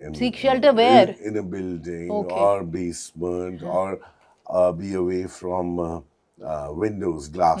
seek shelter where? In a building, Okay. or basement, or be away from windows, glass,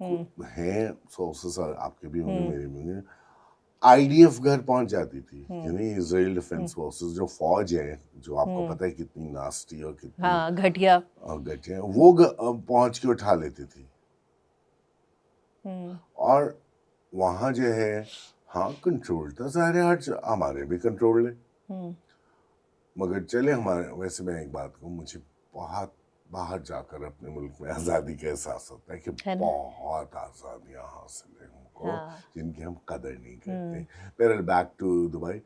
ہیں sources آپ کے بھی ہوں گے میرے بھی ہوں گے. IDF گھر پہنچ جاتی تھی, یعنی اسرائیل ڈیفینس فورسز جو فوج ہے, جو آپ کو پتہ ہے کتنی ناسٹی اور کتنی گھٹیا گٹیا, وہ پہنچ کے اٹھا لیتی تھی. اور وہاں جو ہے ہاں کنٹرول تھا, ظاہر ہر ہمارے بھی کنٹرول ہے, مگر چلے ہمارے. ویسے میں ایک بات کہوں, مجھے بہت باہر جا کر اپنے ملک میں آزادی کا احساس ہوتا ہے کہ بہت آزادیاں حاصل ہیں ہم کو جن کی ہم قدر نہیں کرتے. پھر بیک ٹو دبئی,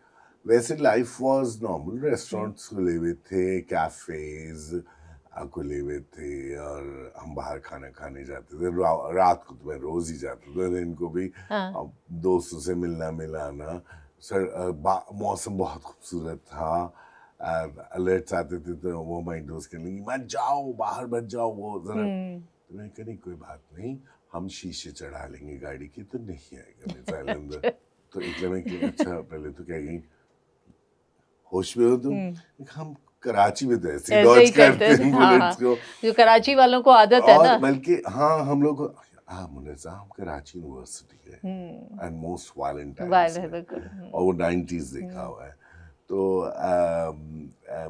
ویسے لائف واز نارمل, ریسٹورینٹس کھلے ہوئے تھے, کیفیز کھلے ہوئے تھے, اور ہم باہر کھانا کھانے جاتے تھے. رات کو تو میں روز ہی جاتا تھا, ان کو بھی دوستوں سے ملنا ملانا. موسم بہت خوبصورت تھا, الرٹس آتے تھے تو وہ ہماری دوست کہنے لگی مت جاؤ باہر مت جاؤ, وہ ذرا. تو میں کہا نہیں کوئی بات نہیں, ہم شیشے چڑھا لیں گے گاڑی کے تو نہیں آئے گا میزائل اندر. تو ایک لمحے کہ اچھا پہلے تو کہہ گئی ہوش میں ہو تم. ہم کراچی میں تو ایسے ڈاج کرتے ہیں بلٹس کو, جو کراچی والوں کو عادت ہے نا. بلکہ ہاں ہم لوگ منزہ ہم کراچی یونیورسٹی گئے اینڈ موسٹ وائلنٹ ٹائمز میں, اور وہ 90s دیکھا ہوا ہے. تو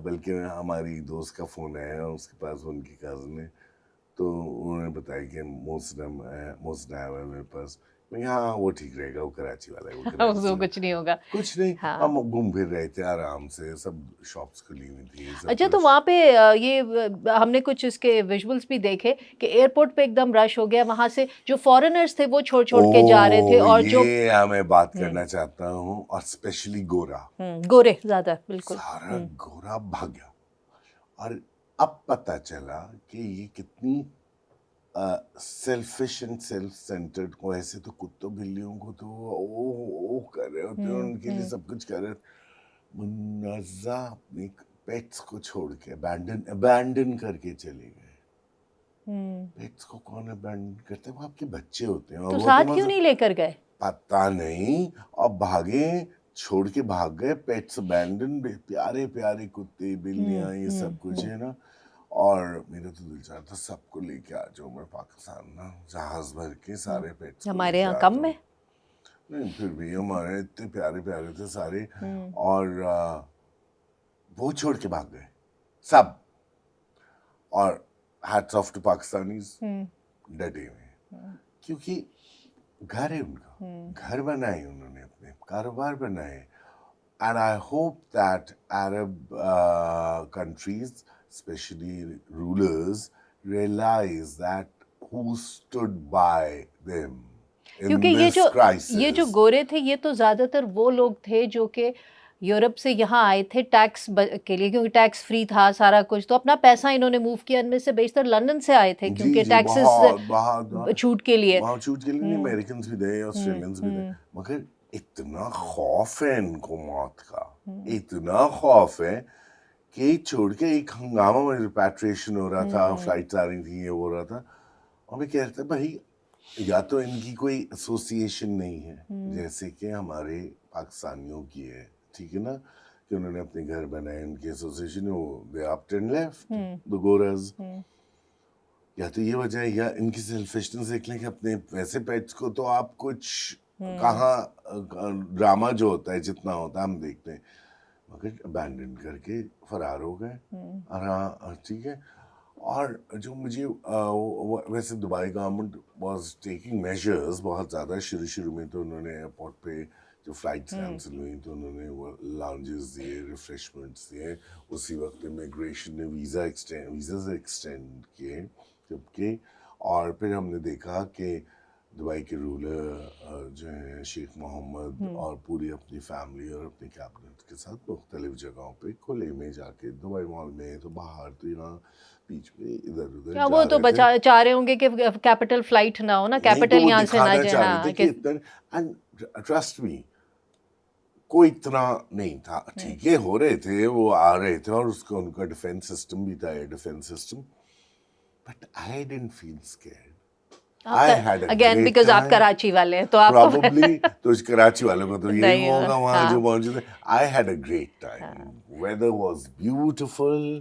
بلکہ ہماری دوست کا فون آیا, اس کے پاس ان کی کزن ہے, تو انہوں نے بتایا کہ محسن آیا ہوا ہے میرے پاس. میں ہاں وہ ٹھیک رہے گا, وہ کراچی والا ہے, وہ کچھ نہیں ہوگا, کچھ نہیں. ہم گھوم پھر رہے تھے آرام سے, سب شاپس کھلی ہوئی تھی. اچھا تو وہاں پہ یہ ہم نے کچھ اس کے ویژولس بھی دیکھے کہ ایئرپورٹ پہ ایک دم رش ہو گیا, وہاں سے جو فارنرز تھے وہ چھوڑ کے جا رہے تھے, اور جو یہ میں بات کرنا چاہتا ہوں, اور اسپیشلی گورے زیادہ بالکل سارا گورا بھاگ گیا. اور اب پتہ چلا کہ یہ کتنی سیلفش اینڈ سیلف سینٹرڈ کو, ایسے تو کتوں بلیوں کو تو او کر رہے ہوتے ہیں, ان کے لیے سب کچھ کر رہے, منازع اپنے پیٹس کو چھوڑ کے ابینڈن کر کے چلے گئے. پیٹس کو کون ابینڈن کرتے ہیں, وہ آپ کے بچے ہوتے ہیں. تو ساتھ کیوں نہیں لے کر گئے پتہ نہیں, اور بھاگے, چھوڑ کے بھاگ گئے. پیٹس ابینڈن, پیارے پیارے کتے بلیاں یہ سب کچھ ہے نا. اور میرا تو دل چاہتا سب کو لے کے آ جاؤ میں پاکستان نا, جہاز بھر کے سارے پیٹس. ہمارے یہاں کم میں نہیں, پھر بھی ہمارے اتنے پیارے پیارے تھے سارے, اور وہ چھوڑ کے بھاگ گئے سب. اور ہیٹس آف ٹو پاکستانیز, ڈٹے ہوئے, کیونکہ گھر ہے ان کا, گھر بنائے انہوں نے, اپنے کاروبار بنائے. And I hope that Arab countries especially rulers realize that who stood by them in this crisis. یہ جو گورے تھے یہ تو زیادہ تر وہ لوگ تھے جو کہ یورپ سے یہاں آئے تھے ٹیکس کے لیے, کیونکہ ٹیکس فری تھا سارا کچھ, تو اپنا پیسہ انہوں نے موو کیا. ان میں سے بیشتر لندن سے آئے تھے کیونکہ ٹیکسز چھوٹ کے لیے. وہاں چھوٹ کے لیے امریکنز بھی تھے, آسٹریلینز بھی تھے, مگر اتنا خوف ہے ان کو موت کا, اتنا خوف ہے کہ چھوڑ کے ایک ہنگامہ میں ریپیٹریشن ہو رہا تھا, فلائٹس آ رہی تھیں, یہ ہو رہا تھا. اور میں کہہ رہا تھا بھائی یا تو ان کی کوئی ایسوسیشن نہیں ہے جیسے کہ ہمارے پاکستانیوں کی ہے, ٹھیک ہے نا, کہ انہوں نے اپنے گھر بنائے, ان کی ایسوسیشن ہے, وہ دے اپٹ اینڈ لیفٹ دی گورز. یا تو یہ وجہ ہے, یا ان کی سیلفشنس دیکھ لیں کہ اپنے ویسے پیٹس کو تو آپ کچھ کہاں ڈرامہ جو ہوتا ہے جتنا ہوتا ہے ہم دیکھتے ہیں, مگر ابینڈن کر کے فرار ہو گئے. ہاں ٹھیک ہے. اور جو مجھے ویسے Dubai government was taking measures بہت زیادہ. شروع میں تو انہوں نے ایئرپورٹ پہ جو فلائٹس کینسل ہوئی تو انہوں نے وہ لاؤنجز دیے, ریفریشمنٹس دیے. اسی وقت امیگریشن نے ویزاز ایکسٹینڈ کیے جبکہ. اور پھر ہم نے دیکھا کہ دبئی کے رولر جو ہیں شیخ محمد اور پوری اپنی فیملی اور اپنی کیبنٹ کے ساتھ مختلف جگہوں پہ کھلے میں جا کے, دبئی مال میں تو باہر تو یہاں بیچ میں ادھر ادھر, وہ تو چاہ رہے ہوں گے کہ کیپٹل فلائٹ نہ ہو نا, کیپٹل یہاں سے نہ جائے. ٹرسٹ می کوئی اتنا نہیں تھا, ٹھیک ہے ہو رہے تھے, وہ آ رہے تھے, اور اس کو ان کا ڈیفینس سسٹم بھی تھا, air defence system, but I didn't feel scared. Again because آپ کراچی والے ہیں تو آپ پرابلی, تو کراچی والوں کو تو یہی ہوگا وہاں جو پہنچے تھے. I had a great time, weather was beautiful,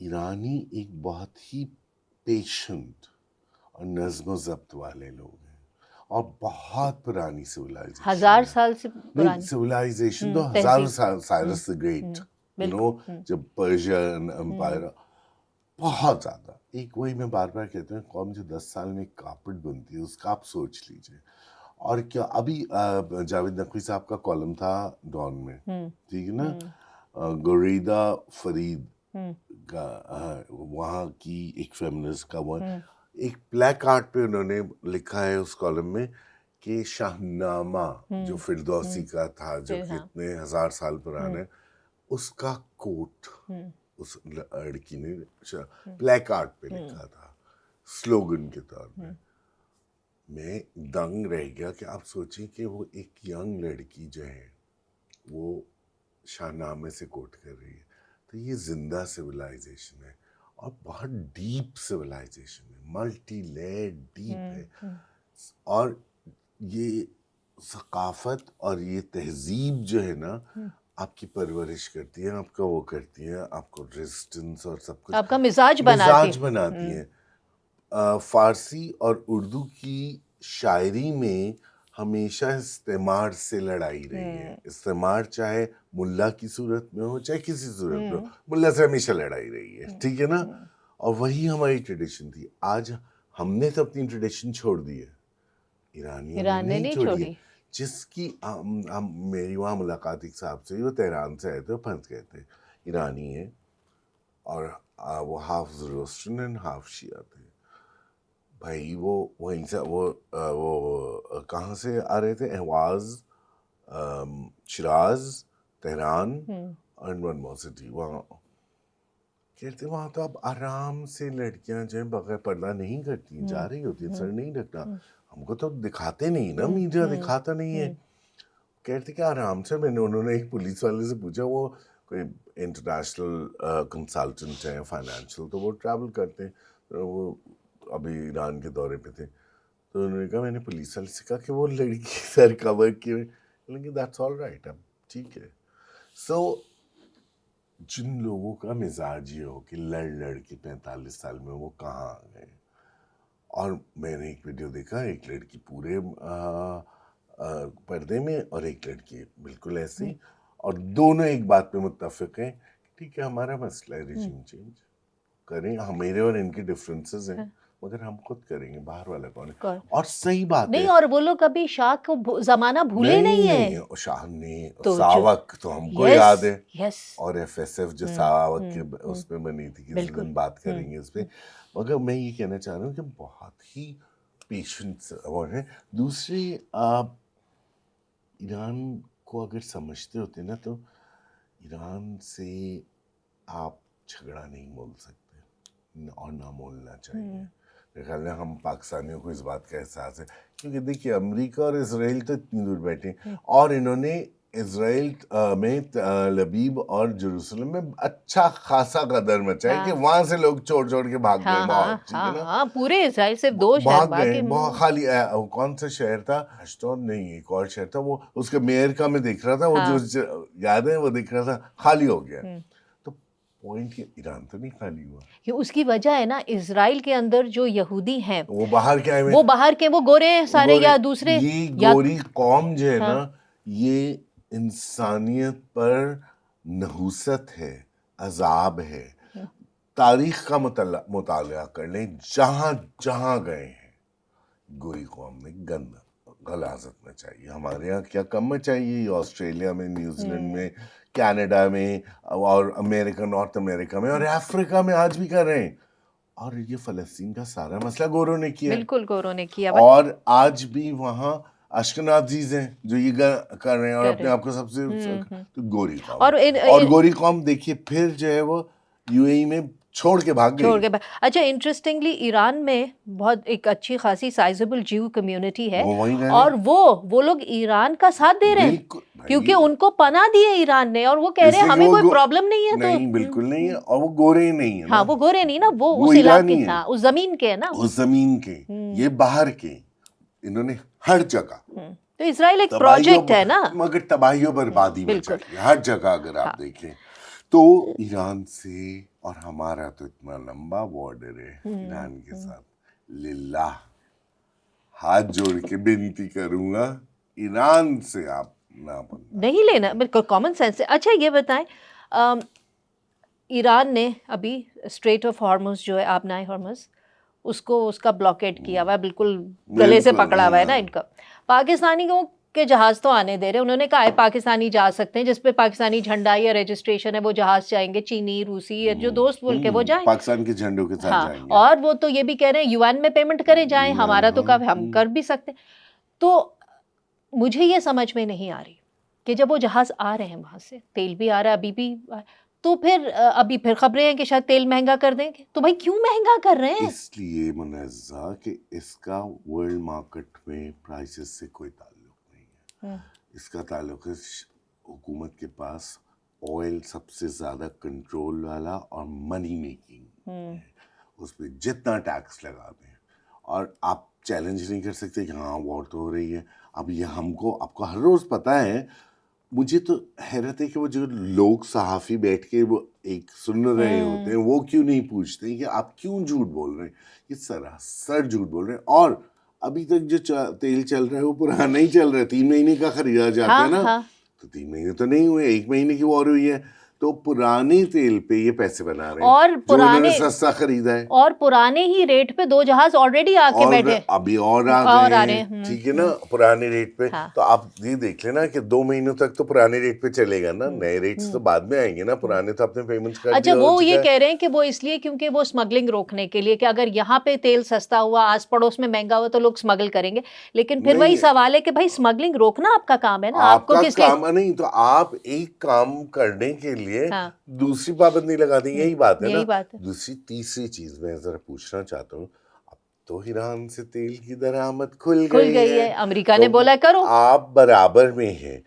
ایرانی ایک بہت ہی پیشنٹ اور نظم و ضبط والے لوگ ہیں اور بہت پرانی سویلائزیشن، 1000 سال سے نہیں پرانی سویلائزیشن تو تہذیب. ہزاروں سال، سائرس دی گریٹ بالکل. جب پرشین امپائر، بہت زیادہ. ایک وہی میں بار بار کہتا ہوں، قوم جو 10 سال میں کارپٹ بنتی ہے اس کا آپ سوچ لیجئے. اور کیا ابھی جاوید نقوی صاحب کا کالم تھا ڈان میں، ٹھیک ہے نا، گوریدا فرید کا وہاں کی ایک فیمنسٹ کا وہ ایک بلیک آرٹ پہ انہوں نے لکھا ہے اس کالم میں کہ شاہنامہ جو فردوسی کا تھا جو کتنے 1000 سال پرانا ہے، اس کا کوٹ اس لڑکی نے بلیک آرٹ پہ لکھا تھا سلوگن کے طور پہ. میں دنگ رہ گیا کہ آپ سوچیں کہ وہ ایک ینگ لڑکی جو ہے وہ شاہ نامے سے کوٹ کر رہی ہے. تو یہ زندہ سویلائزیشن ہے اور بہت ڈیپ سویلائزیشن ہے، ملٹی لیئر ڈیپ ہے. اور یہ ثقافت اور یہ تہذیب جو ہے نا آپ کی پرورش کرتی ہے، آپ کا وہ کرتی ہے، آپ کو ریزسٹنس اور سب کچھ، آپ کا مزاج بناتی ہیں. فارسی اور اردو کی شاعری میں ہمیشہ استعمار سے لڑائی رہی ہے. استعمار چاہے ملا کی صورت میں ہو چاہے کسی صورت میں ہو، ملا سے ہمیشہ لڑائی رہی ہے، ٹھیک ہے نا. اور وہی ہماری ٹریڈیشن تھی. آج ہم نے تو اپنی ٹریڈیشن چھوڑ دی ہے، ایرانیوں نے نہیں چھوڑی ہے. جس کی میری وہاں ملاقات ایک صاحب سے، وہ تہران سے آئے تھے، وہ پھنس گئے تھے، ایرانی ہیں اور وہ ہاف زروسٹرن اینڈ ہاف شیعہ تھے. بھائی وہ وہیں سے وہ کہاں سے آ رہے تھے، اہواز، شیراز، تہران اور ون مور سٹی. وہاں کہتے وہاں تو اب آرام سے لڑکیاں جو ہیں بغیر پردہ نہیں کرتی، جا رہی ہوتی ہیں، سر نہیں ڈھکنا. ہم کو تو دکھاتے نہیں نا، میڈیا دکھاتا نہیں ہے. کہتے کہ آرام سے. انہوں نے ایک پولیس والے سے پوچھا، وہ کوئی انٹرنیشنل کنسلٹنٹ ہیں فائنینشیل، تو وہ ٹریول کرتے ہیں، وہ ابھی ایران کے دورے پہ تھے. تو انہوں نے کہا، میں نے پولیس والے سے کہا کہ وہ لڑکی سر کور کیے، لیکن دیٹس آل رائٹ، اب ٹھیک ہے. سو جن لوگوں کا مزاج یہ ہو کہ لڑ کے 45 سال میں وہ کہاں آ گئے. اور میں نے ایک ویڈیو دیکھا، ایک لڑکی پورے پردے میں اور ایک لڑکی بالکل ایسے ہی، اور دونوں ایک بات پہ متفق ہیں، ٹھیک ہے ہمارا مسئلہ ہے ریجیم چینج کریں، میرے اور ان کے ڈفرینسز ہیں مگر ہم خود کریں گے، باہر والا کون ہے. اور صحیح بات ہے. نہیں، اور وہ لوگ کبھی شاہ کو زمانہ بھولے نہیں ہیں. شاہ نے ساوک تو ہم کو یاد ہے، اور ایف ایس ایف جو ساوک کے اس پہ بنی تھی، کسی دن بات کریں گے اس پہ. مگر میں یہ کہنا چاہ رہا ہوں کہ بہت ہی پیشنس وہ ہیں. دوسرے ایران کو اگر سمجھتے ہوتے نا تو ایران سے آپ جھگڑا نہیں بول سکتے اور نہ بولنا چاہیے. میرے خیال میں ہم پاکستانیوں کو اس بات کا احساس ہے، کیونکہ دیکھیے امریکہ اور اسرائیل تو اتنی دور بیٹھے ہیں، اور انہوں نے اسرائیل میں لبیب اور جروسلم میں اچھا خاصا قدر مچا ہے کہ وہاں سے لوگ چھوڑ کے بھاگ گئے بہت، ٹھیک ہے نا. پورے اسرائیل سے 2 شہر بھاگ گئے بہت. خالی کون سا شہر تھا، اشتون نہیں، ایک اور شہر تھا، وہ اس کے میئر کا میں دیکھ رہا تھا، وہ جو یاد ہے وہ دیکھ رہا تھا، خالی ہو گیا. تو پوائنٹ یہ ایران تو نہیں خالی ہوا. یہ اس کی وجہ ہے نا، اسرائیل کے اندر جو یہودی ہیں وہ باہر کے آئے ہوئے، وہ باہر کے، وہ گورے ہیں سارے یا دوسرے. یہ گوری قوم جو ہے نا، یہ انسانیت پر نحوست ہے، عذاب ہے. تاریخ کا مطالعہ کر لیں، جہاں جہاں گئے ہیں گوری قوم نے گند غلاظت میں چاہیے. ہمارے یہاں کیا کم میں چاہیے، آسٹریلیا میں، نیوزی لینڈ میں، کینیڈا میں، اور امریکہ، نارتھ امریکہ میں، اور افریقہ میں آج بھی کر رہے ہیں. اور یہ فلسطین کا سارا مسئلہ گوروں نے کیا، بالکل گوروں نے کیا. اور آج بھی وہاں اشکنازیز ہیں جو یہ کر رہے ہیں اور اپنے آپ کو سب سے تو گوری قوم. اور گوری قوم دیکھیے پھر جو ہے وہ یو اے ای میں چھوڑ کے بھاگ گئی. اچھا، انٹرسٹنگلی ایران میں بہت ایک اچھی خاصی سائزبل جیو کمیونٹی ہے، اور وہ لوگ ایران کا ساتھ دے رہے ہیں کیونکہ ان کو پناہ دیے ایران نے، اور وہ کہہ رہے ہیں ہمیں کوئی پرابلم نہیں ہے. نہیں، بالکل نہیں ہے. اور وہ گورے نہیں ہیں. ہاں، وہ گورے نہیں نا، وہ اس علاقے کے، اس زمین کے نا، اس زمین کے. یہ باہر کے، انہوں نے ہر جگہ. تو اسرائیل ایک پروجیکٹ ہے نا، مگر تباہی و بربادی میں چاہیے ہر جگہ. اگر آپ دیکھیں تو ایران سے، اور ہمارا تو اتنا لمبا بارڈر ہے ایران کے ساتھ، للہ ہاتھ جوڑ کے بنتی کروں گا ایران سے آپ نہ بننا، نہیں لینا، بالکل کامن سینس ہے. اچھا یہ بتائیں، ایران نے ابھی اسٹریٹ آف ہارمز جو ہے، آبنائے ہارمز، اس کا بلاکیٹ کیا ہوا ہے، بالکل گلے سے پکڑا ہوا ہے نا ان کا. پاکستانیوں کے جہاز تو آنے دے رہے، انہوں نے کہا ہے پاکستانی جا سکتے ہیں، جس پہ پاکستانی جھنڈا یا رجسٹریشن ہے وہ جہاز جائیں گے، چینی، روسی یا جو دوست ملک ہے وہ جائیں. پاکستان کے جھنڈوں کے ساتھ ہاں، جائیں گے. اور وہ تو یہ بھی کہہ رہے ہیں UN میں پیمنٹ کرے جائیں، ہمارا تو کب ہم کر بھی سکتے. تو مجھے یہ سمجھ میں نہیں آ رہی کہ جب وہ جہاز آ رہے ہیں وہاں سے، تیل بھی آ رہا ہے ابھی بھی، تو پھر ابھی پھر خبریں ہیں کہ شاید تیل مہنگا کر دیں گے. تو بھائی کیوں مہنگا کر رہے ہیں؟ اس لیے منزہ کہ اس کا ورلڈ مارکیٹ میں پرائسز سے کوئی تعلق نہیں ہے. اس کا تعلق ہے حکومت کے پاس آئل سب سے زیادہ کنٹرول والا اور منی میکنگ ہے، اس پہ جتنا ٹیکس لگا دیں، اور آپ چیلنج نہیں کر سکتے کہ ہاں وار تو ہو رہی ہے. اب یہ ہم کو، آپ کو ہر روز پتہ ہے. مجھے تو حیرت ہے کہ وہ جو لوگ صحافی بیٹھ کے وہ ایک سن رہے ہوتے ہیں، وہ کیوں نہیں پوچھتے کہ آپ کیوں جھوٹ بول رہے ہیں. یہ سراسر جھوٹ بول رہے ہیں. اور ابھی تک جو تیل چل رہا ہے وہ پرانا ہی چل رہا ہے. 3 مہینے کا خریدا جاتا ہے نا، تو 3 مہینے تو نہیں ہوئے، 1 مہینے کی وار ہوئی ہے. تو پرانے تیل پہ یہ پیسے بنا رہے ہیں، اور جو انہوں نے سستا خریدا ہے. اور پرانے ہی ریٹ پہ 2 جہاز آلریڈی آ کے بیٹھے، ابھی اور آ گئے ہیں. ٹھیک ہے نا، پرانے ریٹ پہ. تو آپ یہ دیکھ لیں نا کہ 2 مہینوں تک تو پرانے ریٹ پہ چلے گا نا، نئے ریٹس تو بعد میں آئیں گے نا، پرانے تو اپنے پیمنٹس کر دیا. اچھا وہ یہ کہہ رہے ہیں کہ وہ اس لیے کیونکہ وہ اسمگلنگ روکنے کے لیے، کہ اگر یہاں پہ تیل سستا ہوا، آس پڑوس میں مہنگا ہوا، تو لوگ اسمگل کریں گے. لیکن پھر وہی سوال ہے کہ بھائی اسمگلنگ روکنا آپ کا کام ہے نا، آپ کو کس لیے کام نہیں. تو آپ ایک کام کرنے کے لیے دوسری پابندی لگا دیں، یہی بات ہے نا. دوسری تیسری چیز میں ذرا پوچھنا چاہتا ہوں، اب تو ایران سے تیل کی درآمد کھل گئی ہے. امریکہ نے بولا کرو، آپ برابر میں ہیں.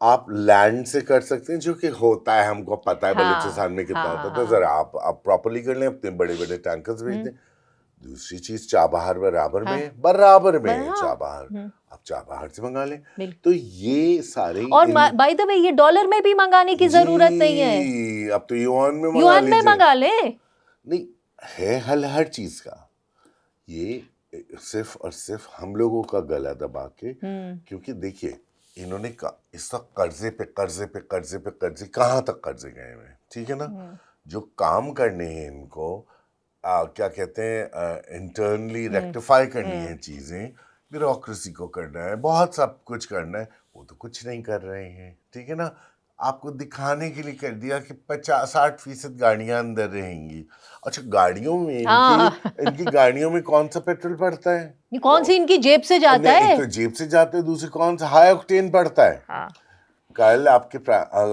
آپ لینڈ سے کر سکتے ہیں، جو کہ ہوتا ہے، ہم کو پتہ ہے بلوچستان میں کتنا ہوتا تھا. ذرا آپ پراپرلی کر لیں، اپنے بڑے بڑے ٹینکرز بھیج دیں. دوسری چیز چابہار برابر میں ہے، برابر میں ہے چابہار، آپ چابہار سے منگا لیں. تو یہ سارے، اور بائی دا وے یہ ڈالر میں بھی منگانے کی ضرورت نہیں ہے، اب تو یوان میں منگا لیں. نہیں ہے حل ہر چیز کا. یہ صرف اور صرف ہم لوگوں کا گلا دبا کے، کیونکہ دیکھیے انہوں نے اس وقت قرضے پہ قرضے پہ قرضے پہ قرضے، کہاں تک قرضے گئے ہوئے. ٹھیک ہے نا، جو کام کرنے ہیں ان کو، کیا کہتے ہیں، انٹرنلی ریکٹیفائی کرنی ہے چیزیں، بیوروکریسی کو کرنا ہے، بہت سب کچھ کرنا ہے، وہ تو کچھ نہیں کر رہے ہیں. ٹھیک ہے نا، آپ کو دکھانے کے لیے کر دیا کہ 60% گاڑیاں اندر رہیں گی. اچھا گاڑیوں میں ان کی گاڑیوں میں کون سا پیٹرول پڑتا ہے؟ کون سی ان کی جیب سے جاتا ہے؟ ایک تو جیب سے جاتا ہے، دوسری کون سا ہائی آکٹین پڑتا ہے. کل آپ کے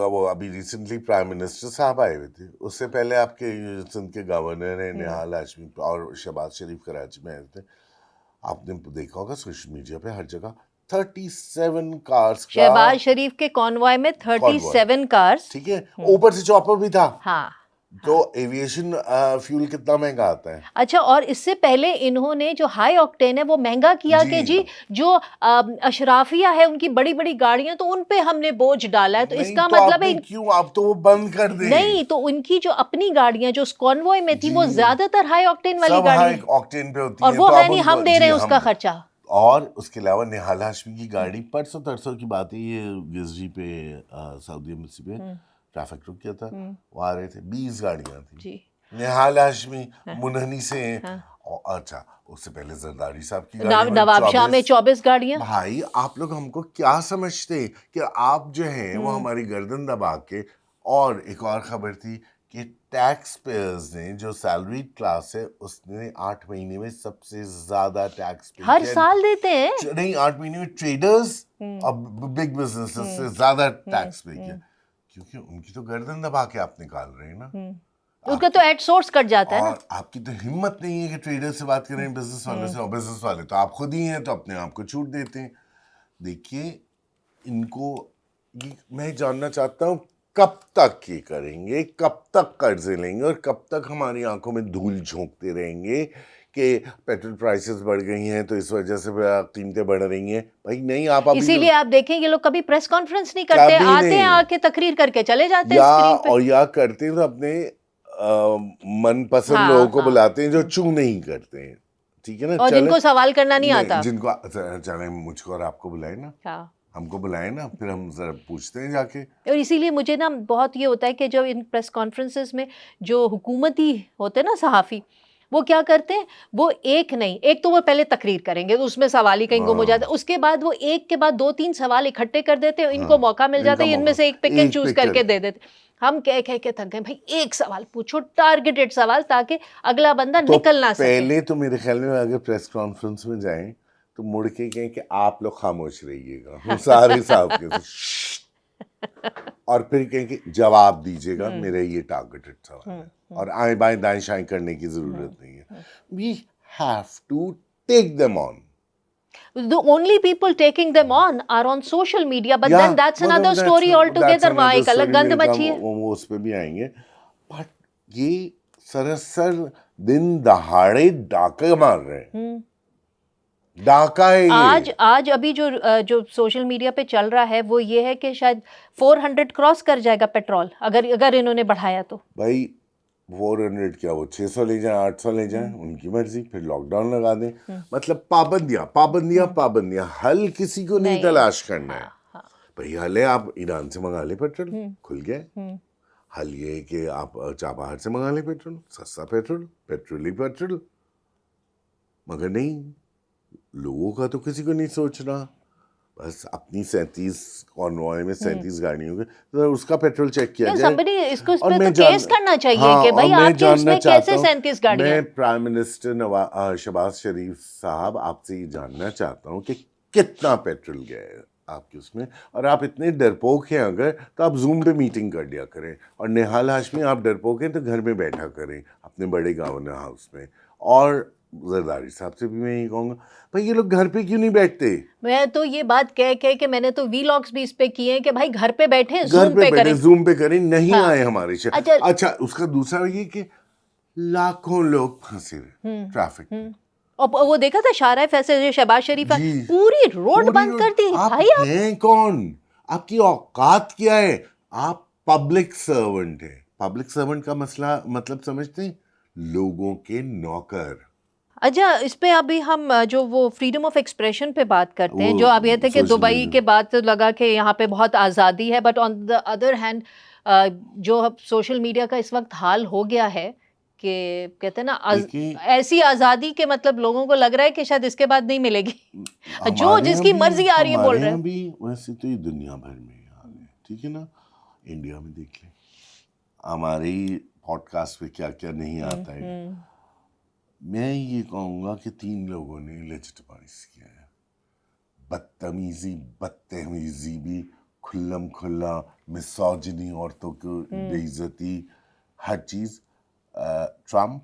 وہ ابھی ریسنٹلی پرائم منسٹر صاحب آئے ہوئے تھے، اس سے پہلے آپ کے سندھ کے گورنر ہیں نہال ہاشمی اور شہباز شریف کراچی میں آئے تھے. آپ نے دیکھا ہوگا سوشل میڈیا پہ ہر جگہ 37 کارز کا، شہباز شریف کے کانوائے میں 37 کارز. ٹھیک ہے، اوپر سے چاپر بھی تھا. ہاں، تو ایویشن فیول کتنا مہنگا آتا ہے. اچھا، اور اس سے پہلے انہوں نے جو ہائی آکٹین ہے وہ مہنگا کیا کہ جی جو اشرافیہ ہے ان کی بڑی بڑی گاڑیاں، تو ان پہ ہم نے بوجھ ڈالا ہے. تو اس کا مطلب ہے کیوں آپ تو وہ بند کر دیں. نہیں، تو ان کی جو اپنی گاڑیاں جو اس کانوائے میں تھی وہ زیادہ تر ہائی آکٹین والی سب ہائی آکٹین پہ ہوتی ہیں، اور وہ ہے نہیں ہم دے رہے ہیں اس کا خرچہ. اور اس کے علاوہ نہال ہاشمی کی گاڑی، پرسوں ترسوں کی بات ہے، یہ گزری پہ سعودی ایمبیسی پہ ٹریفک رک گیا تھا، وہ آ رہے تھے، 20 گاڑیاں تھیں. نہال ہاشمی منہنی سے ہیں. اچھا، اس سے پہلے زرداری صاحب کی گاڑی، نواب شاہ میں 24 گاڑیاں. بھائی آپ لوگ ہم کو کیا سمجھتے کہ آپ جو ہیں وہ ہماری گردن دبا کے. اور ایک اور خبر تھی کہ ٹیکس پیئرز نے، جو سیلریڈ کلاس ہے، اس نے 8 مہینے میں سب سے زیادہ ٹیکس پے ہر سال دیتے ہیں. نہیں، 8 مہینے میں ٹریڈرز اور بگ بزنس سے زیادہ ٹیکس پے کیا، کیونکہ ان کی تو گردن دبا کے آپ نکال رہے ہیں نا. ان کا تو ایٹ سورس کٹ جاتا ہے نا. اور آپ کی تو ہمت نہیں ہے کہ ٹریڈر سے بات کریں، بزنس والوں سے، اور بزنس والے تو آپ خود ہی ہیں، تو اپنے آپ کو چھوٹ دیتے ہیں. دیکھیے ان کو، میں جاننا چاہتا ہوں کب تک یہ کریں گے، کب تک قرضے لیں گے، اور کب تک ہماری آنکھوں میں دھول جھونکتے رہیں گے کہ پیٹرول پرائسز بڑھ گئی ہیں تو اس وجہ سے قیمتیں بڑھ رہی ہیں. بھائی نہیں, آپ ابھی اسی لیے آپ دیکھیں یہ لوگ کبھی پریس کانفرنس نہیں کرتے, آتے ہیں آ کے تقریر کر کے چلے جاتے ہیں اسکرین پہ. اور یا کرتے ہیں تو اپنے من پسند لوگوں کو بلاتے ہیں جو چوں نہیں کرتے ہیں, ٹھیک ہے نا, اور جن کو سوال کرنا نہیں آتا, جن کو چلیں مجھ کو اور آپ کو بلائیں نا, ہم کو بلائیں نا, پھر ہم ذرا پوچھتے ہیں جا کے. اور اسی لیے مجھے نا بہت یہ ہوتا ہے کہ جب ان پریس کانفرنسز میں جو حکومتی ہوتے ہیں نا صحافی, وہ کیا کرتے ہیں, وہ ایک نہیں, ایک تو وہ پہلے تقریر کریں گے تو اس میں سوال ہی کہیں گم ہو جاتا ہے, اس کے بعد وہ ایک کے بعد 2-3 سوال اکٹھے کر دیتے ہیں, ان کو موقع مل جاتا ہے ان میں سے ایک پک اینڈ چوز کر کے دے دیتے. ہم کہہ کے تھک گئے, بھائی ایک سوال پوچھو, ٹارگیٹڈ سوال, تاکہ اگلا بندہ نکل نہ سکے. پہلے تو میرے خیال میں اگر پریس کانفرنس میں جائیں تو مڑ کے کہیں کہ آپ لوگ خاموش رہیے گا سارے صاحب کے, اور پھر کہیں کہ جواب دیجیے گا, میرا یہ ٹارگیٹڈ سوال ہے, اور آئیں بائیں دائیں شائیں کرنے کی ضرورت نہیں ہے. We have to take them on. The only people taking them on are on social media, but then that's another story altogether. وہاں ایک الگ گند مچھی ہے, وہ اس پہ بھی آئیں گے. بٹ یہ سراسر دن دہاڑے ڈاکے مار رہے ہیں, ڈاکہ ہے یہ. آج ابھی جو سوشل میڈیا پہ چل رہا ہے وہ یہ ہے کہ شاید 400 کراس کر جائے گا پیٹرول اگر انہوں نے بڑھایا تو. بھائی 400 کیا, وہ 600 لے جائیں, 800 لے جائیں, ان کی مرضی. پھر لاک ڈاؤن لگا دیں. مطلب پابندیاں, حل کسی کو نہیں تلاش کرنا ہے. بھائی حل ہے آپ ایران سے منگا لیں پیٹرول, کھل گئے. حل یہ ہے کہ آپ چابہار سے منگا لیں پیٹرول, سستا پیٹرول. مگر نہیں, لوگوں کا تو کسی کو نہیں سوچنا. بس اپنی 37 کانوائے میں 37 گاڑیوں کے اس کا پیٹرول چیک کیا جائے. اس کو کیس کرنا چاہیے کہ بھائی آپ کے اس میں کیسے 37 گاڑیاں. میں پرائم منسٹر شہباز شریف صاحب آپ سے یہ جاننا چاہتا ہوں کہ کتنا پیٹرول گیا ہے آپ کے اس میں, اور آپ اتنے ڈرپوک ہیں اگر تو آپ زوم پہ میٹنگ کر لیا کریں, اور نہال ہاشمی آپ ڈرپوک ہیں تو گھر میں بیٹھا کریں اپنے بڑے گورنر ہاؤس میں. اور زرداری صاحب سے بھی میں یہ کہوں گا, بھائی یہ لوگ گھر پہ کیوں نہیں بیٹھتے. میں تو یہ بات کہہ کہ میں نے تو وی لاگس بھی اس پہ کیے ہیں کہ بھائی گھر پہ بیٹھے زوم پہ کریں, نہیں آئے ہمارے شہر. اچھا اس کا دوسرا یہ کہ لاکھوں لوگ پھنسے رہے ٹریفک میں. اور وہ دیکھا تھا شارع فیصل شہباز شریف پوری روڈ بند کر دی. آپ ہیں کون, آپ کی اوقات کیا ہے, آپ پبلک سرونٹ ہیں. پبلک سرونٹ کا مسئلہ مطلب سمجھتے ہیں, لوگوں کے نوکر. اچھا اس پہ ابھی ہم جو وہ فریڈم آف ایکسپریشن پہ بات کرتے ہیں, جو اب یہ تھے کہ دبئی کے بعد لگا کہ یہاں پہ بہت آزادی ہے, but on the other hand جو سوشل میڈیا کا اس وقت حال ہو گیا ہے کہ کہتے ہیں نا ایسی آزادی کے مطلب لوگوں کو لگ رہا ہے کہ شاید اس کے بعد نہیں ملے گی, جو جس کی مرضی آ رہی ہے بول رہے ہیں. بھی ویسے تو یہ دنیا بھر میں حال ہے, ٹھیک ہے نا. انڈیا میں دیکھ لیں, ہمارے پوڈ کاسٹ پہ کیا کیا نہیں آتا ہے. میں یہ کہوں گا کہ 3 لوگوں نے لیجٹمائز کیا ہے, بدتمیزی بھی, کھلم کھلا مسوجنی, عورتوں کو بے عزتی, ہر چیز. ٹرمپ,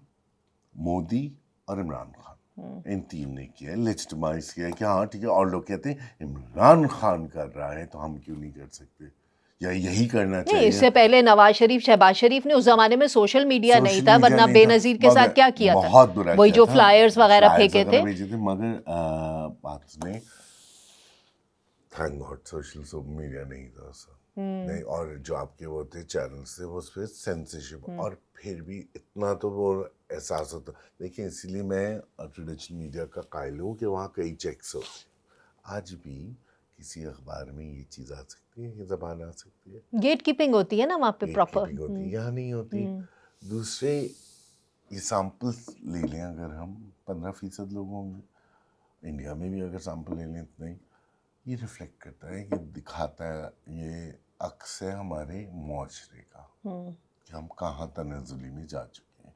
مودی اور عمران خان, ان 3 نے کیا ہے, لیجٹمائز کیا ہے کہ ہاں ٹھیک ہے. اور لوگ کہتے ہیں عمران خان کر رہا ہے تو ہم کیوں نہیں کر سکتے, یا یہی کرنا چاہیے. اس سے پہلے نواز شریف, شہباز شریف نے اس زمانے میں سوشل میڈیا نہیں تھا, ورنہ بے نظیر کے ساتھ کیا کیا تھا, بہت برا, وہی جو فلائرز وغیرہ پھینکے تھے. مگر بات میں تھینک گاڈ سوشل میڈیا نہیں تھا نہیں, اور جو آپ کے وہ تھے چینلس تھے وہ اس پہ سینسرشپ, اور پھر بھی اتنا تو وہ احساس ہوتا. دیکھیں اسی لیے میں ٹریڈیشنل میڈیا کا قائل ہوں کہ وہاں کئی چیکس ہوتے. آج بھی کسی اخبار میں یہ چیز آ سکتی ہے, یہ زبان آ سکتی ہے, گیٹ کیپنگ ہوتی ہے نا وہاں پہ پراپر, یہاں نہیں ہوتی. دوسرے یہ سیمپلس لے لیں, اگر ہم 15% لوگ ہوں گے انڈیا میں بھی, اگر سیمپل لے لیں اتنا ہی, یہ ریفلیکٹ کرتا ہے, یہ دکھاتا ہے, یہ عکس ہے ہمارے معاشرے کا کہ ہم کہاں تنزلی میں جا چکے ہیں.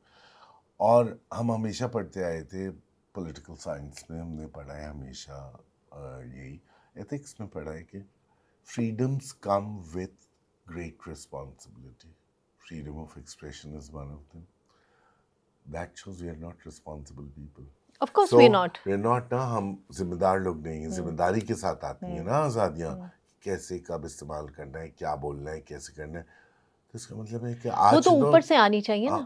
اور ہم ہمیشہ پڑھتے آئے تھے, پولیٹیکل سائنس میں ہم نے پڑھا ہے ہمیشہ, یہی ایتھکس میں پڑھا ہے کہ freedoms come with great responsibility. Freedom of expression is one of them. That shows we are not responsible people. Of course we're not. We're not نا, ہم ذمہ دار لوگ نہیں ہیں. ذمہ داری کے ساتھ آتی ہیں نا آزادیاں, کیسے کب استعمال کرنا ہے, کیا بولنا ہے, کیسے کرنا ہے. تو اس کا مطلب ہے کہ آج وہ تو اوپر سے آنی چاہیے نا.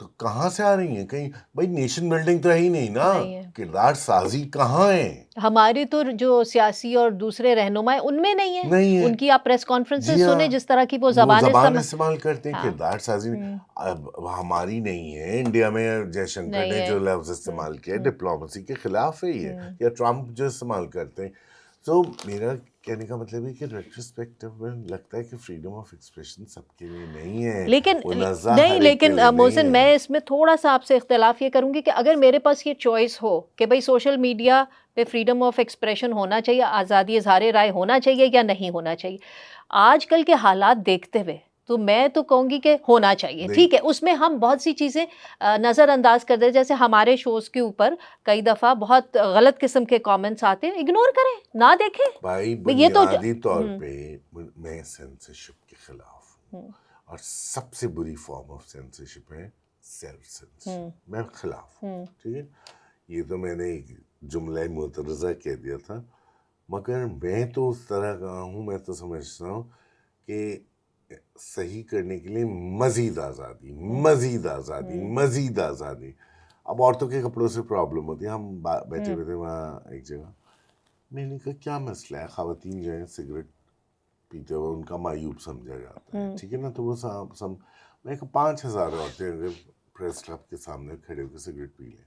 تو کہاں سے آ رہی ہیں؟ کہیں بھائی نیشن بلڈنگ تو ہے ہی نہیں نا، نہیں ہے. کردار سازی کہاں ہے؟ ہماری تو جو سیاسی اور دوسرے رہنما ہیں ان میں نہیں ہے. ان کی آپ پریس کانفرنسز سنیں جس طرح کی وہ زبان استعمال کرتے ہیں، کردار سازی اب ہماری نہیں ہے. انڈیا میں جے شنکر نے جو لفظ استعمال کیا ڈپلومسی کے خلاف ہے یہ، یا ٹرمپ جو استعمال کرتے ہیں. تو میرا کہنے کا مطلب ہے کہ ریٹروسپیکٹو میں لگتا ہے کہ فریڈم آف ایکسپریشن سب کے لیے نہیں ہے، لیکن محسن میں اس میں تھوڑا سا آپ سے اختلاف یہ کروں گی کہ اگر میرے پاس یہ چوائس ہو کہ بھائی سوشل میڈیا پہ فریڈم آف ایکسپریشن ہونا چاہیے، آزادی اظہار رائے ہونا چاہیے یا نہیں ہونا چاہیے، آج کل کے حالات دیکھتے ہوئے تو میں تو کہوں گی کہ ہونا چاہیے. ٹھیک ہے، اس میں ہم بہت سی چیزیں نظر انداز کر دیں، جیسے ہمارے شوز کے اوپر کئی دفعہ بہت غلط قسم کے کامنٹس آتے ہیں، اگنور کریں، نہ دیکھیں. بھائی بنیادی طور پہ میں سینسرشپ کے خلاف ہوں، اور سب سے بری فارم آف سینسرشپ ہے سیلف سینسرشپ. میں خلاف ہوں. ٹھیک ہے، یہ تو میں نے ایک جملہ معترضہ کہہ دیا تھا، مگر میں تو اس طرح کا ہوں، میں تو سمجھتا ہوں کہ صحیح کرنے کے لیے مزید آزادی، مزید آزادی، مزید آزادی. اب عورتوں کے کپڑوں سے پرابلم ہوتی ہے. ہم بیٹھے ہوئے تھے وہاں ایک جگہ، میں نے کہا کیا مسئلہ ہے، خواتین جو ہیں سگریٹ پیتے ہوئے ان کا معیوب سمجھا جاتا ہے، ٹھیک ہے نا. تو وہ میں کہا 5,000 عورتیں اگر پریس کلب کے سامنے کھڑے ہو کے سگریٹ پی لیں،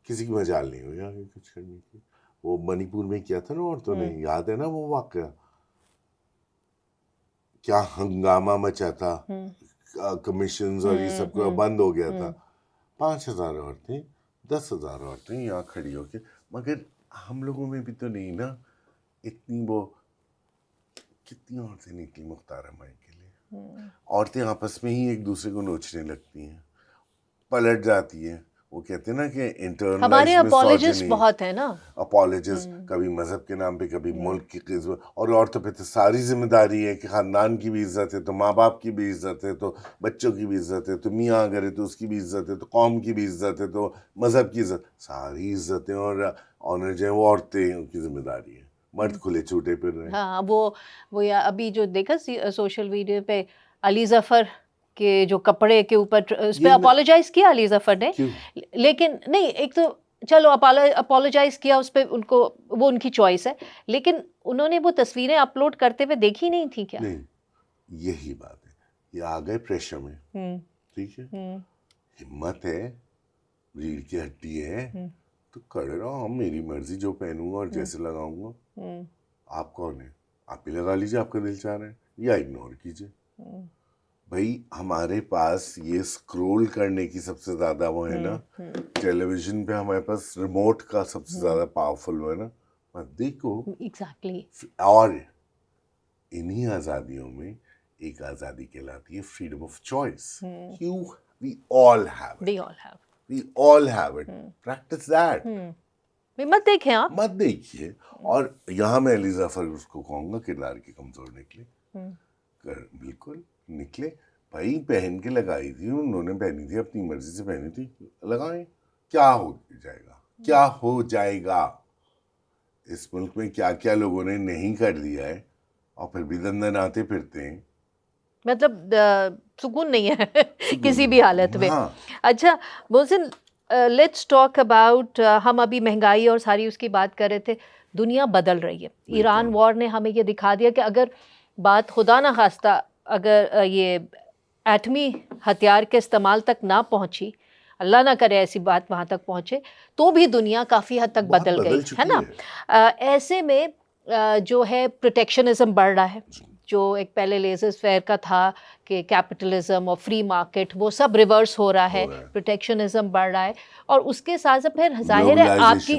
کسی کی مجال نہیں ہوئی آگے کچھ کرنے کی. وہ منی پور میں کیا تھا نا عورتوں نے، یاد ہے نا وہ واقعہ، کیا ہنگامہ مچا تھا، کمیشنز اور یہ سب کو بند ہو گیا تھا. 5,000 عورتیں، 10,000 عورتیں یہاں کھڑی ہو کے. مگر ہم لوگوں میں بھی تو نہیں نا اتنی، وہ کتنی عورتیں نکلی مختار مائی کے لیے، عورتیں آپس میں ہی ایک دوسرے کو نوچنے لگتی ہیں، پلٹ جاتی ہیں. وہ کہتے ہیں نا کہ ہمارے اپالوجسٹ بہت ہیں نا، اپالوجز، کبھی مذہب کے نام پہ، کبھی ملک کی قسمت. اور عورتوں پہ تو ساری ذمہ داری ہے کہ خاندان کی بھی عزت ہے تو ماں باپ کی بھی عزت ہے تو بچوں کی بھی عزت ہے تو میاں اگر ہے تو اس کی بھی عزت ہے تو قوم کی بھی عزت ہے تو مذہب کی عزت، ساری عزتیں اور آنر جو ہیں وہ عورتیں کی ذمہ داری ہے. مرد کھلے چھوٹے پھر رہے ہیں. ہاں وہ ابھی جو دیکھا سوشل میڈیا پہ علی ظفر کے جو کپڑے کے اوپر اس پہ اپالوجائز کیا علی ظفر نے، لیکن نہیں، ایک تو چلو اپالوجائز کیا اس پہ، ان کو وہ ان کی چوائس ہے، لیکن انہوں نے وہ تصویریں اپلوڈ کرتے ہوئے دیکھی نہیں تھی کیا؟ نہیں، یہی بات ہے، یہ آ گئے پریشر میں. ٹھیک ہے، ہمت ہے، ریڑھ کی ہڈی ہے تو کھڑے رہو. ہم میری مرضی جو پہنوں گا اور جیسے لگاؤں گا. آپ کون ہیں؟ آپ بھی لگا لیجیے، آپ کا دل چاہ رہا ہے، یا اگنور کیجیے. بھائی ہمارے پاس یہ اسکرول کرنے کی سب سے زیادہ وہ ہے نا، ٹیلی ویژن پہ ہمارے پاس ریموٹ کا سب سے زیادہ پاورفل وہ ہے نا، مت دیکھو. ایگزیکٹلی. اور انہی آزادیوں میں ایک آزادی کہلاتی ہے freedom of choice. We all have it. Practice that. مت دیکھیں، آپ مت دیکھیے. اور یہاں میں علی ظفر اس کو کہوں گا کردار کے کمزور نکلے، بالکل نکلے. بھائی پہن کے لگائی تھی انہوں نے، پہنی تھی اپنی مرضی سے پہنی تھی، لگائیں. کیا ہو جائے گا، کیا ہو جائے گا؟ اس ملک میں کیا کیا لوگوں نے نہیں کر دیا ہے اور پھر بھی دندن آتے پھرتے ہیں. مطلب سکون نہیں ہے کسی بھی حالت میں. اچھا محسن، لیٹس ٹاک اباؤٹ، ہم ابھی مہنگائی اور ساری اس کی بات کر رہے تھے. دنیا بدل رہی ہے. ایران وار نے ہمیں یہ دکھا دیا کہ اگر بات خدا نہ خواستہ اگر یہ ایٹمی ہتھیار کے استعمال تک نہ پہنچی، اللہ نہ کرے ایسی بات وہاں تک پہنچے، تو بھی دنیا کافی حد تک بدل گئی ہے نا. ایسے میں جو ہے پروٹیکشنزم بڑھ رہا ہے، جو ایک پہلے لیزرز فیئر کا تھا کہ کیپٹلزم اور فری مارکیٹ، وہ سب ریورس ہو رہا ہے، پروٹیکشنزم بڑھ رہا ہے. اور اس کے ساتھ ساتھ پھر ظاہر ہے آپ کی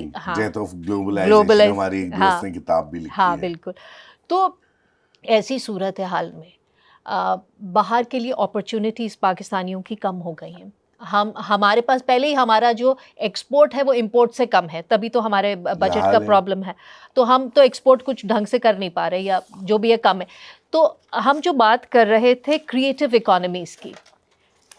گلوبلائزیشن، ہماری ایک دوست نے کتاب بھی لکھی ہے. ہاں بالکل. تو ایسی صورت حال میں باہر کے لیے اپرچونیٹیز پاکستانیوں کی کم ہو گئی ہیں. ہمارے پاس پہلے ہی ہمارا جو ایکسپورٹ ہے وہ امپورٹ سے کم ہے، تبھی تو ہمارے بجٹ کا پرابلم ہے. تو ہم تو ایکسپورٹ کچھ ڈھنگ سے کر نہیں پا رہے، یا جو بھی ہے کم ہے. تو ہم جو بات کر رہے تھے کریٹو اکانومیز کی،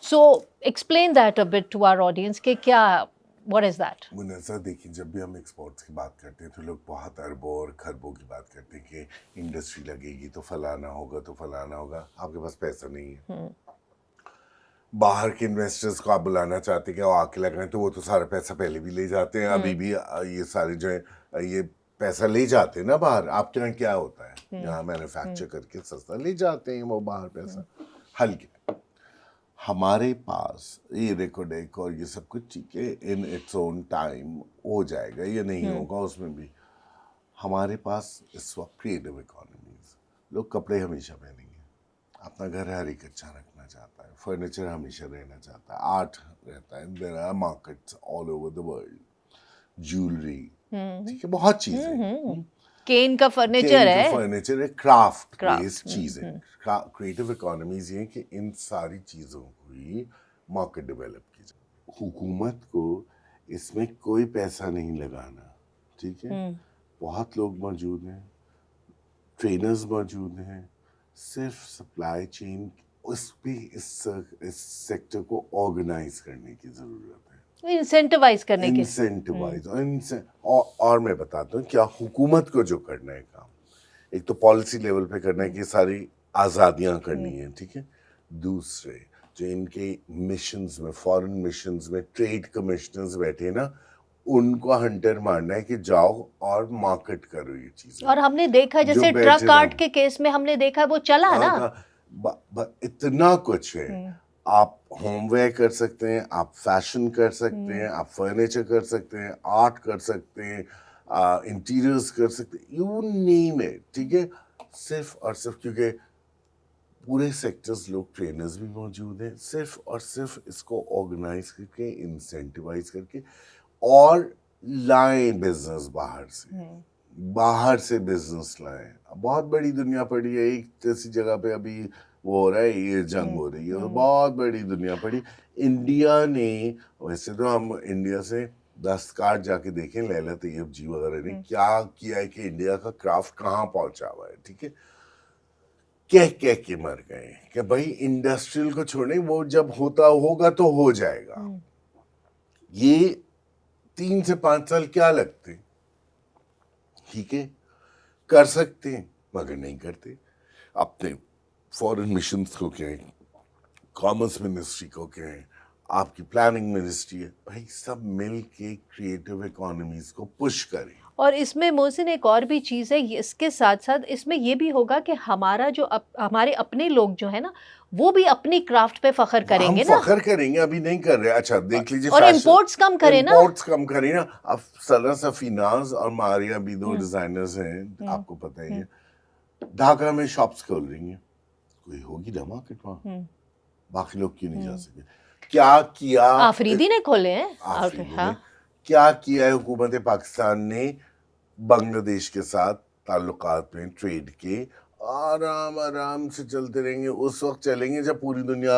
so explain that a bit to our audience کہ کیا واٹ از دیٹ. منظر دیکھیں، جب بھی ہم ایکسپورٹس کی بات کرتے ہیں تو لوگ بہت اربوں اور خربوں کی بات کرتے ہیں کہ انڈسٹری لگے گی تو فلانا ہوگا تو فلانا ہوگا. آپ کے پاس پیسہ نہیں ہے. باہر کے انویسٹرز کو آپ بلانا چاہتے ہیں کہ وہ آ کے لگائیں تو وہ تو سارا پیسہ پہلے بھی لے جاتے ہیں, ابھی بھی یہ سارے جو ہیں یہ پیسہ لے جاتے ہیں نا باہر. آپ کے یہاں کیا ہوتا ہے, یہاں مینوفیکچر کر کے سستا لے جاتے ہیں وہ باہر پیسہ. حل کیا ہمارے پاس یہ ریکوڈیک اور یہ سب کچھ ٹھیک ہے ان اٹس اون ٹائم ہو جائے گا یا نہیں ہوگا, اس میں بھی ہمارے پاس اس وقت کریٹو اکانومیز. لوگ کپڑے ہمیشہ پہنیں گے, اپنا گھر ہر ایک اچھا رکھنا چاہتا ہے, فرنیچر ہمیشہ رہنا چاہتا ہے, آرٹ رہتا ہے, there are markets all over the world, jewellery, ٹھیک ہے, بہت چیزیں, کین کا فرنیچر ہے, فرنیچر ہے, کرافٹ بیسڈ چیزیں. کریٹو اکانومیز یہ کہ ان ساری چیزوں کو ہی مارکیٹ ڈیولپ کی جائے. حکومت کو اس میں کوئی پیسہ نہیں لگانا, ٹھیک ہے, بہت لوگ موجود ہیں, ٹرینرز موجود ہیں, صرف سپلائی چین اس سیکٹر کو آرگنائز کرنے کی ضرورت ہے, انسینٹیوائز کرنے کے. انسینٹیوائز. اور میں بتاتا ہوں کیا حکومت کو جو کرنا ہے کام, ایک تو پالیسی لیول پہ کرنا ہے کہ ساری آزادیاں کرنی ہیں, ٹھیک ہے. دوسرے جو ان کے مشنز میں, فارن مشنز میں ٹریڈ کمشنرز بیٹھے ہیں نا, ان کو ہنٹر مارنا ہے کہ جاؤ اور مارکیٹ کرو یہ چیزیں. اور ہم نے دیکھا جیسے ٹرک کارٹ کے کیس میں ہم نے دیکھا وہ چلا نا, اتنا کچھ ہے. آپ ہوم ویئر کر سکتے ہیں, آپ فیشن کر سکتے ہیں, آپ فرنیچر کر سکتے ہیں, آرٹ کر سکتے ہیں, انٹیریئرز کر سکتے ہیں, یو نیم اٹ, ٹھیک ہے. صرف اور صرف کیونکہ پورے سیکٹرز لوگ ٹرینرز بھی موجود ہیں, صرف اور صرف اس کو آرگنائز کر کے, انسینٹیوائز کر کے, اور لائیں بزنس باہر سے بزنس لائیں. بہت بڑی دنیا پڑی ہے, ایک جیسی جگہ پہ ابھی وہ ہو رہا ہے, یہ جنگ ہو رہی ہے, بہت بڑی دنیا پڑی. انڈیا نے, ویسے تو ہم انڈیا سے دستکار جا کے دیکھیں, لیلا طیب جی وغیرہ نے کیا کیا ہے کہ انڈیا کا کرافٹ کہاں پہنچا ہوا ہے, ٹھیک ہے. کہہ کے مر گئے کہ بھائی انڈسٹریل کو چھوڑیں, وہ جب ہوگا تو ہو جائے گا. یہ 3 سے 5 سال کیا لگتے, ٹھیک ہے, کر سکتے ہیں مگر نہیں کرتے. اپنے فورن مشنز کو کہیں, کامرس منسٹری کو کہیں, آپ کی پلاننگ منسٹری ہے, بھائی سب مل کے کریٹو اکانومیز کو پش کریں. اور اس میں محسن ایک اور بھی چیز ہے, اس کے ساتھ ساتھ اس میں یہ بھی ہوگا کہ ہمارا جو ہمارے اپنے لوگ جو ہے نا, وہ بھی اپنی کرافٹ پہ فخر کریں گے نا. ہم فخر کریں گے, ابھی نہیں کر رہے. اچھا دیکھ لیجیے, اور امپورٹس کم کریں نا, امپورٹس کم کریں نا. اب سلا سفیناز اور ماریا بھی 2 ڈیزائنرز ہیں, آپ کو پتہ ہی ہے, ڈھاکہ میں شاپس کھول رہی ہیں. کوئی ہوگی نا مارکیٹ وہاں, باقی لوگ کیوں نہیں جا سکے. کیا کیا آفریدی نے کھولے ہیں, کیا کیا ہے حکومت پاکستان نے بنگلہ دیش کے ساتھ تعلقات میں ٹریڈ کے, آرام سے چلتے رہیں گے. اس وقت چلیں گے جب پوری دنیا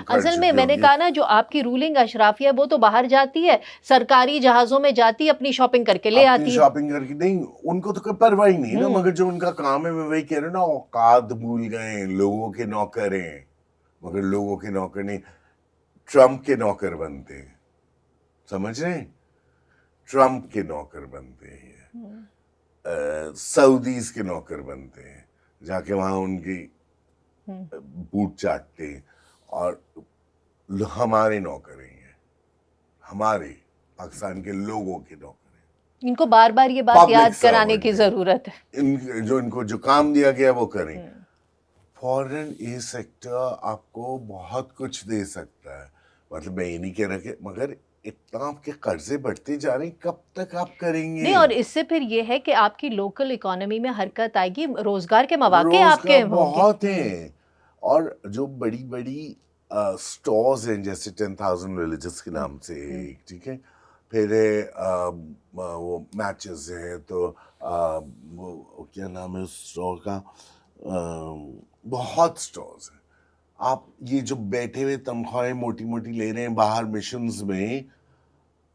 اصل میں نے کہا نا, جو آپ کی رولنگ اشرافیہ وہ تو باہر جاتی ہے, سرکاری جہازوں میں جاتی ہے, اپنی شاپنگ کر کے لے آتی ہے. شاپنگ کر کے نہیں, ان کو تو کوئی پرواہ ہی نہیں نا, مگر جو ان کا کام ہے, میں وہی کہہ رہا ہوں نا, اوقات بھول گئے, لوگوں کے نوکر ہیں, مگر لوگوں کے نوکر نہیں, ٹرمپ کے نوکر بنتے ہیں, سمجھ رہے ہیں, ٹرمپ کے نوکر بنتے ہیں, سعودیز کے نوکر بنتے ہیں, جا کے وہاں ان کی بوٹ چاٹتے ہیں. اور ہمارے نوکر ہیں, ہمارے پاکستان کے لوگوں کے نوکر ہیں. ان کو بار بار یہ بات یاد کرانے کی ضرورت ہے, ان کو جو کام دیا گیا وہ کریں. فورن اے سیکٹر آپ کو بہت کچھ دے سکتا ہے, مطلب میں یہ نہیں کہہ رہا کہ, مگر اتنا آپ کے قرضے بڑھتے جا رہے ہیں, کب تک آپ کریں گے. نہیں, اور اس سے پھر یہ ہے کہ آپ کی لوکل اکانومی میں حرکت آئے گی, روزگار کے مواقع آپ کے بہت ہیں. اور جو بڑی بڑی سٹورز ہیں, جیسے 10,000 ولیجز کے نام سے, ٹھیک ہے, پھر وہ میچز ہیں, تو وہ کیا نام ہے اس سٹور کا, بہت سٹورز ہیں. آپ یہ جو بیٹھے ہوئے تنخواہیں موٹی موٹی لے رہے ہیں باہر مشنز میں,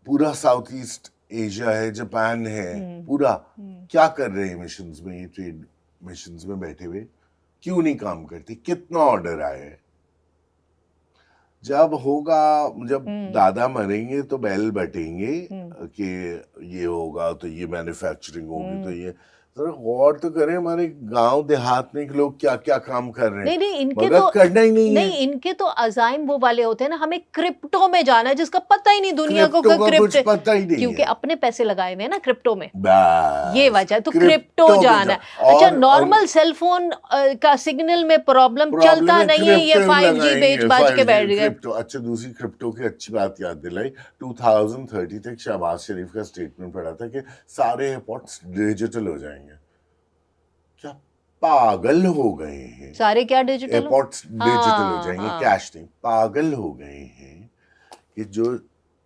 پورا ساؤتھ ایسٹ ایشیا ہے, جاپان ہے, پورا کیا کر رہے ہیں مشنز میں, یہ ٹریڈ مشنز میں بیٹھے ہوئے, کیوں نہیں کام کرتے. کتنا آرڈر آئے ہیں. جب ہوگا, جب دادا مریں گے تو بیل بٹیں گے کہ یہ ہوگا تو یہ مینوفیکچرنگ ہوگی تو یہ, ذرا غور تو کریں ہمارے گاؤں دیہات میں لوگ کیا کیا کام کر رہے ہیں. نہیں ان کے مگر تو کرنا ہی نہیں ہے. ان کے تو عزائم وہ والے ہوتے ہیں نا, ہمیں کرپٹو میں جانا ہے, جس کا پتہ ہی نہیں دنیا کو کچھ پتہ ہی نہیں, کیونکہ اپنے پیسے لگائے ہوئے ہیں نا کرپٹو میں, بس یہ وجہ. تو کرپٹو جانا ہے. اچھا نارمل سیل فون کا سگنل میں پرابلم چلتا نہیں ہے, یہ 5G بیچ باچ کے بیٹھ گئے. اچھا دوسری کرپٹو کی اچھی بات یاد دلائی, 2030 تک شہباز شریف کا اسٹیٹمنٹ پڑا تھا کہ سارے ایئرپورٹس ڈیجیٹل ہو جائیں گے. کیا پاگل ہو گئے ہیں؟ سارے کیا ڈیجیٹل, ایئرپورٹس ڈیجیٹل ہو جائیں گے, کیش نہیں. پاگل ہو گئے ہیں کہ جو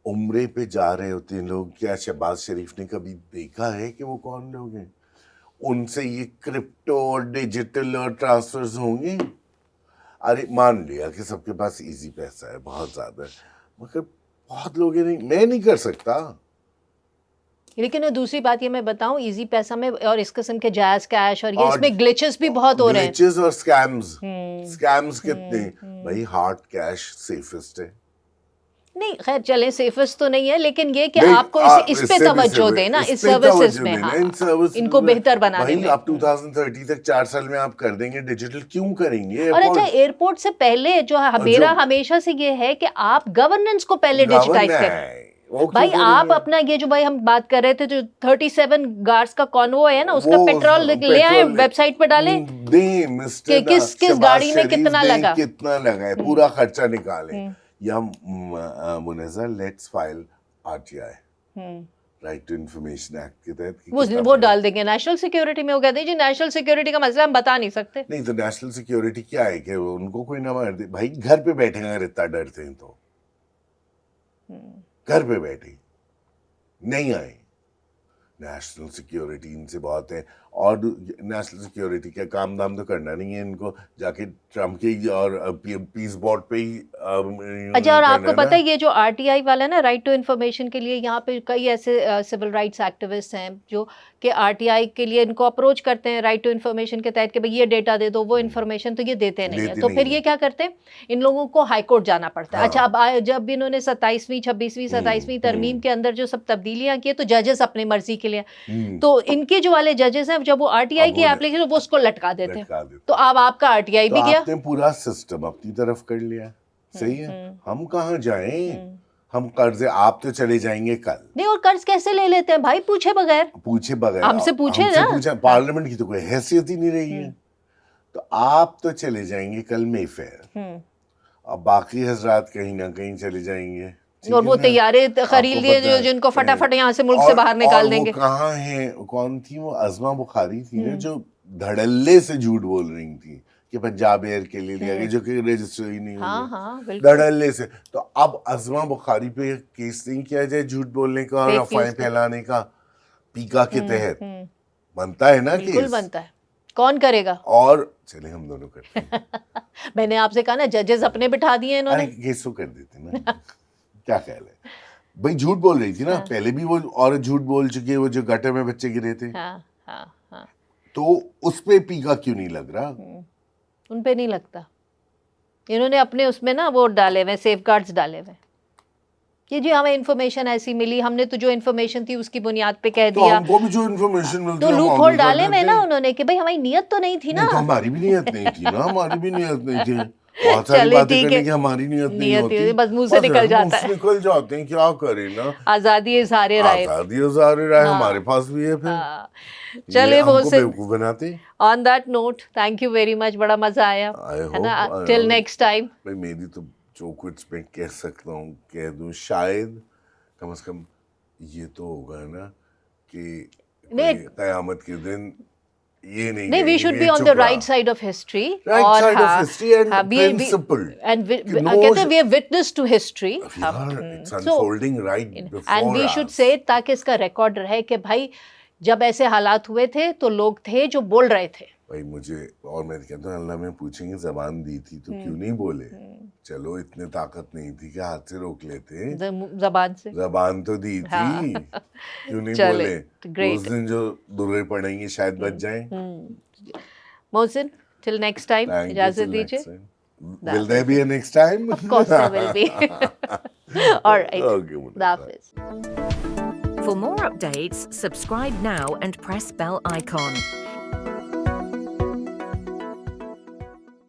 عمرے پہ جا رہے ہوتے ہیں لوگ, کیا شہباز شریف نے کبھی دیکھا ہے کہ وہ کون لوگ ہیں؟ ان سے یہ کرپٹو اور ڈیجیٹل اور ٹرانسفرز ہوں گے. ارے مان لیا کہ سب کے پاس ایزی پیسہ ہے, بہت زیادہ ہے, مگر بہت لوگ نہیں, میں نہیں کر سکتا. لیکن دوسری بات یہ میں بتاؤں, ایزی پیسہ میں اور اس قسم کے جائز کیش اور یہ اس میں گلیچز بھی بہت ہو رہے ہیں. گلیچز اور سکیمز کتنے. بھائی ہارڈ کیش سیفسٹ ہے. نہیں خیر چلیں سیفسٹ تو نہیں ہے, لیکن یہ کہ آپ کو اس پہ توجہ دیں نا, اس سروسز میں, ان کو بہتر بنانے میں. آپ 2030 تک 4 سال میں آپ کر دیں گے ڈیجیٹل, کیوں کریں گے؟ اور اچھا ایئرپورٹ سے پہلے جو میرا ہمیشہ سے یہ ہے کہ آپ گورننس کو پہلے ڈیجیٹائز کریں. بھائی آپ اپنا یہ جو بھائی ہم بات کر رہے تھے, جو 37 گارڈز کا کانوائے ہے نا, اس کا پیٹرول لے آئیں, ویب سائٹ پہ ڈالیں کہ کس گاڑی میں کتنا لگا ہے, پورا خرچہ نکالیں. یا منظر let's file RTI, right to information act کے تحت وہ ڈال دیں گے نیشنل سیکیورٹی میں. وہ کہتے ہیں جی نیشنل سیکیورٹی کا مسئلہ ہم بتا نہیں سکتے. نہیں تو نیشنل سیکیورٹی کیا ہے کہ ان کو کوئی نہ مار دے. بھائی گھر پہ بیٹھے اگر اتنا ڈرتے ہیں تو گھر پہ بیٹھے نہیں آئے. نیشنل سیکیورٹی ان سے بہت ہے, اور نیشنل سیکیورٹی کا کام دام تو کرنا نہیں ہے ان کو, جا کے ٹرمپ کے اور پیس بورڈ پہ ہی. اچھا اور آپ کو پتہ ہے یہ جو RTI والا نا, رائٹ ٹو انفارمیشن کے لیے, یہاں پہ کئی ایسے سول رائٹس ایکٹیوسٹ ہیں جو کہ RTI کے لیے ان کو اپروچ کرتے ہیں رائٹ ٹو انفارمیشن کے تحت کہ بھئی یہ ڈیٹا دے دو, وہ انفارمیشن, تو یہ دیتے نہیں ہیں. تو پھر یہ کیا کرتے ہیں, ان لوگوں کو ہائی کورٹ جانا پڑتا ہے. اچھا اب جب بھی انہوں نے 27ویں 26ویں 27ویں ترمیم کے اندر جو سب تبدیلیاں کی, تو ججز اپنی مرضی کے لیے, تو ان کے جو والے ججز ہیں جب وہ RTI کی اپلیکیشن وہ اس کو لٹکا دیتے ہیں. تو اب آپ کا RTI بھی گیا, آپ نے پورا سسٹم اپنی طرف کر لیا. صحیح ہے, ہم کہاں جائیں, ہم قرض, آپ تو چلے جائیں گے کل. نہیں اور قرض کیسے لے لیتے ہیں بھائی, پوچھے بغیر ہم سے پوچھے نا. پارلیمنٹ کی تو کوئی حیثیت ہی نہیں رہی ہے. تو آپ تو چلے جائیں گے کل مے فیئر, اور باقی حضرات کہیں نہ کہیں چلے جائیں گے, اور وہ طیارے خرید لیے جن کو فٹافٹ یہاں سے ملک سے باہر نکال دیں گے. کہاں ہیں, کون تھی وہ عظمہ بخاری تھی نا جو دھڑلے سے جھوٹ بول رہی تھی کہ پنجاب ایئر کے لیے لیا گیا, جو کہ رجسٹر ہی نہیں ہوئی, دھڑلے سے. تو اب عظمہ بخاری پہ کیس نہیں کیا جائے جھوٹ بولنے کا اور افواہیں پھیلانے کا, پیکا کے تحت بنتا ہے نا کیس, بالکل بنتا ہے. کون کرے گا؟ اور چلے ہم دونوں کرتے ہیں. میں نے آپ سے کہا نا ججز اپنے بٹھا دیے انہوں نے. کیس تو کر دیتے نا, کیا خیال ہے بھائی؟ جھوٹ بول رہی تھی نا پہلے بھی, وہ عورت جھوٹ بول چکی ہے, وہ جو گٹر میں بچے گرے تھے, تو اس پہ پیکا کیوں نہیں لگ رہا؟ ان پہ نہیں لگتا. انہوں نے اپنے اس میں نا وہ ڈالے ہوئے, سیف گارڈز ڈالے ہوئے کہ جی ہمیں انفارمیشن ایسی ملی, ہم نے تو جو انفارمیشن تھی اس کی بنیاد پہ کہہ دیا. ہم کو بھی جو انفارمیشن ملتی تو لوپ ہول ڈالے ہوئے نا انہوں نے کہ بھائی ہماری نیت تو نہیں تھی نا. ہماری بھی نیت نہیں تھی نا, ہماری بھی نیت نہیں تھی. بہت ساری باتیں کرنے کی ہماری نیت نہیں ہوتی, بس منہ سے نکل جاتا ہے, نکل جاتے ہیں. کیا کریں نا, آزادی اظہار رائے, آزادی اظہار رائے ہمارے پاس بھی ہے. پھر چلے محسن, بناتے. On that note thank you very much, بڑا مزہ آیا ہے نا. Till next time. میری تو جو کچھ میں کہہ سکتا ہوں کہہ دوں, شاید کم از کم یہ تو ہوگا نا کہ قیامت کے دن یہ نہیں, we should be on the right side of history, right side of history and principle, and کہتے ہیں we are witness to history, it's unfolding right before us, and we should say تاکہ اس کا ریکارڈ رہے کہ بھائی جب ایسے حالات ہوئے تھے تو لوگ تھے جو بول رہے تھے. بھائی مجھے, اور میں کہتا ہوں اللہ میں پوچھیں گے زبان دی تھی تو کیوں نہیں بولے. چلو اتنے طاقت نہیں تھی کہ ہاتھ سے روک لیتے, زبان سے, زبان تو دی تھی, کیوں نہیں بولے. اس دن جو درے پڑیں گے شاید بچ جائیں. محسن ٹل نیکسٹ ٹائم اجازت دیجیے. Will there be a next time? Of course there will be. All right. Okay. For more updates, subscribe now and press bell icon.